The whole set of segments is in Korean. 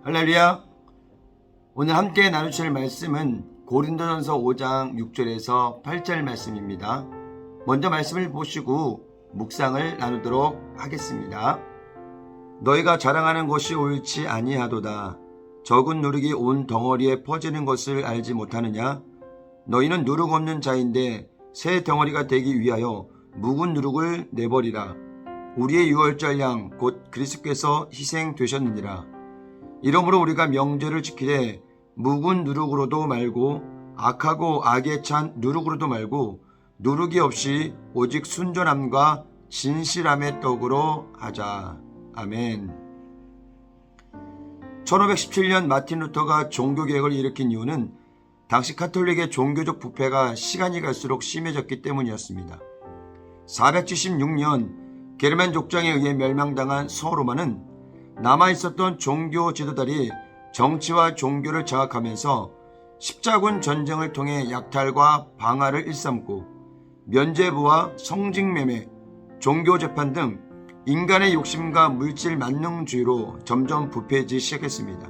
할렐루야. 오늘 함께 나누실 말씀은 고린도전서 5장 6절에서 8절 말씀입니다. 먼저 말씀을 보시고 묵상을 나누도록 하겠습니다. 너희가 자랑하는 것이 옳지 아니하도다. 적은 누룩이 온 덩어리에 퍼지는 것을 알지 못하느냐? 너희는 누룩 없는 자인데 새 덩어리가 되기 위하여 묵은 누룩을 내버리라. 우리의 유월절 양 곧 그리스도께서 희생되셨느니라. 이러므로 우리가 명절을 지키되 묵은 누룩으로도 말고 악하고 악에 찬 누룩으로도 말고 누룩이 없이 오직 순전함과 진실함의 떡으로 하자. 아멘. 1517년 마틴 루터가 종교개혁을 일으킨 이유는 당시 카톨릭의 종교적 부패가 시간이 갈수록 심해졌기 때문이었습니다. 476년 게르만 족장에 의해 멸망당한 서로마는 남아있었던 종교 지도자들이 정치와 종교를 장악하면서 십자군 전쟁을 통해 약탈과 방화를 일삼고 면죄부와 성직매매, 종교재판 등 인간의 욕심과 물질 만능주의로 점점 부패해지기 시작했습니다.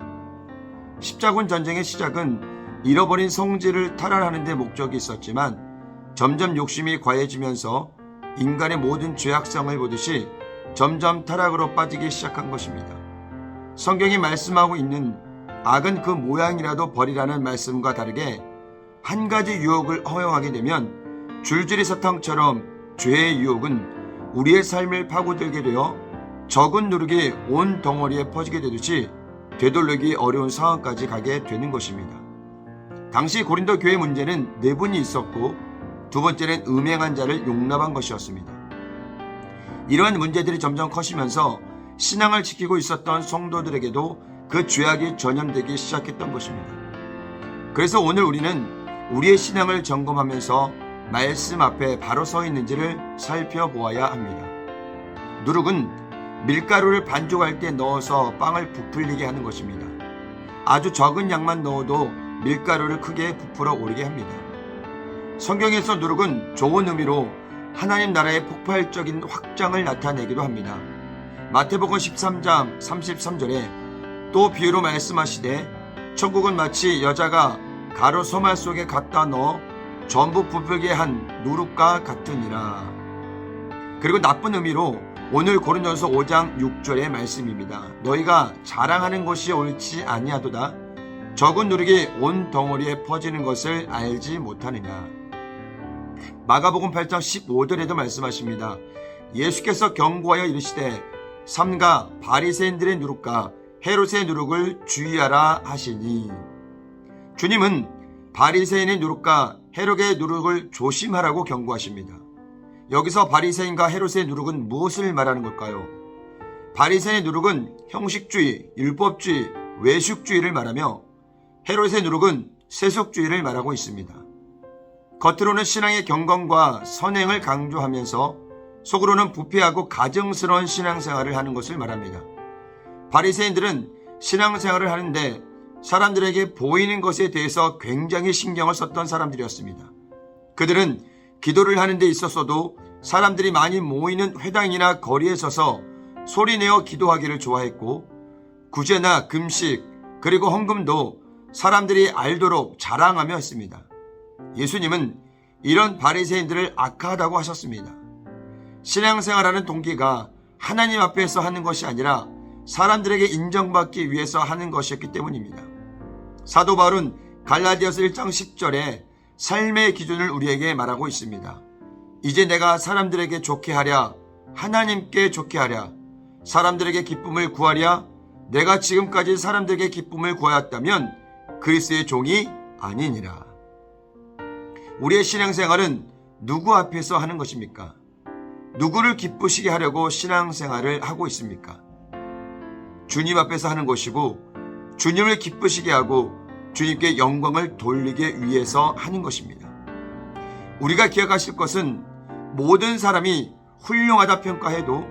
십자군 전쟁의 시작은 잃어버린 성질을 탈환하는 데 목적이 있었지만 점점 욕심이 과해지면서 인간의 모든 죄악성을 보듯이 점점 타락으로 빠지기 시작한 것입니다. 성경이 말씀하고 있는 악은 그 모양이라도 버리라는 말씀과 다르게 한 가지 유혹을 허용하게 되면 줄줄이 사탕처럼 죄의 유혹은 우리의 삶을 파고들게 되어 적은 누룩이 온 덩어리에 퍼지게 되듯이 되돌리기 어려운 상황까지 가게 되는 것입니다. 당시 고린도 교회 문제는 내분이 있었고 두 번째는 음행한 자를 용납한 것이었습니다. 이러한 문제들이 점점 커지면서 신앙을 지키고 있었던 성도들에게도 그 죄악이 전염되기 시작했던 것입니다. 그래서 오늘 우리는 우리의 신앙을 점검하면서 말씀 앞에 바로 서 있는지를 살펴보아야 합니다. 누룩은 밀가루를 반죽할 때 넣어서 빵을 부풀리게 하는 것입니다. 아주 적은 양만 넣어도 밀가루를 크게 부풀어 오르게 합니다. 성경에서 누룩은 좋은 의미로 하나님 나라의 폭발적인 확장을 나타내기도 합니다. 마태복음 13장 33절에 또 비유로 말씀하시되 천국은 마치 여자가 가루 소말 속에 갖다 넣어 전부 부풀게 한 누룩과 같으니라. 그리고 나쁜 의미로 오늘 고린도전서 5장 6절의 말씀입니다. 너희가 자랑하는 것이 옳지 아니하도다. 적은 누룩이 온 덩어리에 퍼지는 것을 알지 못하느냐. 마가복음 8장 15절에도 말씀하십니다. 예수께서 경고하여 이르시되 삼가 바리새인들의 누룩과 헤롯의 누룩을 주의하라 하시니. 주님은 바리새인의 누룩과 헤롯의 누룩을 조심하라고 경고하십니다. 여기서 바리새인과 헤롯의 누룩은 무엇을 말하는 걸까요? 바리새인의 누룩은 형식주의, 율법주의, 외식주의를 말하며 헤롯의 누룩은 세속주의를 말하고 있습니다. 겉으로는 신앙의 경건과 선행을 강조하면서 속으로는 부패하고 가증스러운 신앙생활을 하는 것을 말합니다. 바리새인들은 신앙생활을 하는데 사람들에게 보이는 것에 대해서 굉장히 신경을 썼던 사람들이었습니다. 그들은 기도를 하는 데 있어서도 사람들이 많이 모이는 회당이나 거리에 서서 소리내어 기도하기를 좋아했고 구제나 금식 그리고 헌금도 사람들이 알도록 자랑하며 했습니다. 예수님은 이런 바리새인들을 악하다고 하셨습니다. 신앙생활하는 동기가 하나님 앞에서 하는 것이 아니라 사람들에게 인정받기 위해서 하는 것이었기 때문입니다. 사도 바울은 갈라디아서 1장 10절에 삶의 기준을 우리에게 말하고 있습니다. 이제 내가 사람들에게 좋게 하랴 하나님께 좋게 하랴 사람들에게 기쁨을 구하랴 내가 지금까지 사람들에게 기쁨을 구하였다면 그리스도의 종이 아니니라. 우리의 신앙생활은 누구 앞에서 하는 것입니까? 누구를 기쁘시게 하려고 신앙생활을 하고 있습니까? 주님 앞에서 하는 것이고 주님을 기쁘시게 하고 주님께 영광을 돌리기 위해서 하는 것입니다. 우리가 기억하실 것은 모든 사람이 훌륭하다 평가해도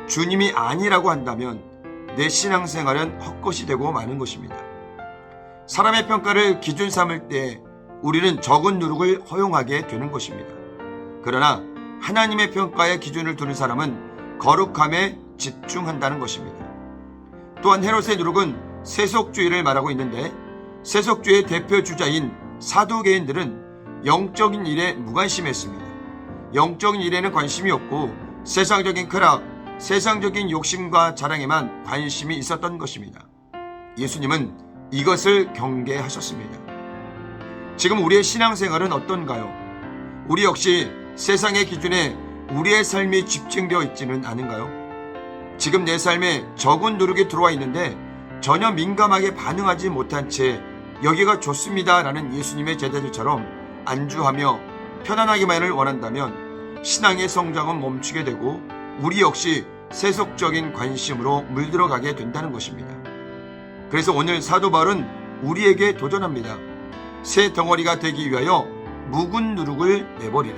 주님이 아니라고 한다면 내 신앙생활은 헛것이 되고 마는 것입니다. 사람의 평가를 기준 삼을 때 우리는 적은 누룩을 허용하게 되는 것입니다. 그러나 하나님의 평가에 기준을 두는 사람은 거룩함에 집중한다는 것입니다. 또한 헤롯의 누룩은 세속주의를 말하고 있는데, 세속주의의 대표 주자인 사두개인들은 영적인 일에 무관심했습니다. 영적인 일에는 관심이 없고 세상적인 쾌락, 세상적인 욕심과 자랑에만 관심이 있었던 것입니다. 예수님은 이것을 경계하셨습니다. 지금 우리의 신앙생활은 어떤가요? 우리 역시 세상의 기준에 우리의 삶이 집중되어 있지는 않은가요? 지금 내 삶에 적은 누룩이 들어와 있는데 전혀 민감하게 반응하지 못한 채 여기가 좋습니다 라는 예수님의 제자들처럼 안주하며 편안하기만을 원한다면 신앙의 성장은 멈추게 되고 우리 역시 세속적인 관심으로 물들어가게 된다는 것입니다. 그래서 오늘 사도 바울은 우리에게 도전합니다. 새 덩어리가 되기 위하여 묵은 누룩을 내버리라.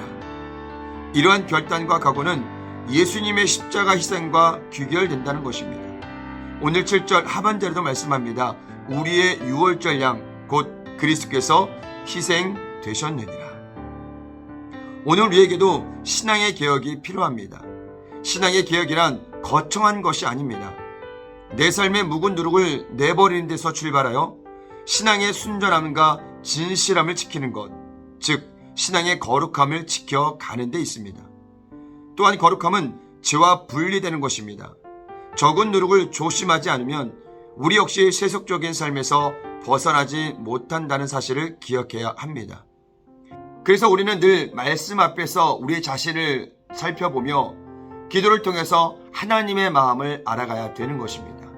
이러한 결단과 각오는 예수님의 십자가 희생과 귀결된다는 것입니다. 오늘 7절 하반절에도 말씀합니다. 우리의 유월절 양 곧 그리스도께서 희생되셨느니라. 오늘 우리에게도 신앙의 개혁이 필요합니다. 신앙의 개혁이란 거창한 것이 아닙니다. 내 삶의 묵은 누룩을 내버리는 데서 출발하여 신앙의 순전함과 진실함을 지키는 것, 즉 신앙의 거룩함을 지켜가는 데 있습니다. 또한 거룩함은 죄와 분리되는 것입니다. 적은 누룩을 조심하지 않으면 우리 역시 세속적인 삶에서 벗어나지 못한다는 사실을 기억해야 합니다. 그래서 우리는 늘 말씀 앞에서 우리 자신을 살펴보며 기도를 통해서 하나님의 마음을 알아가야 되는 것입니다.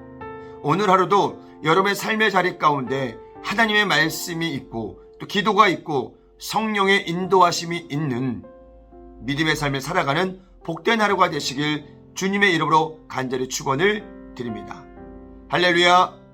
오늘 하루도 여러분의 삶의 자리 가운데 하나님의 말씀이 있고 또 기도가 있고 성령의 인도하심이 있는 믿음의 삶을 살아가는 복된 하루가 되시길 주님의 이름으로 간절히 축원을 드립니다. 할렐루야.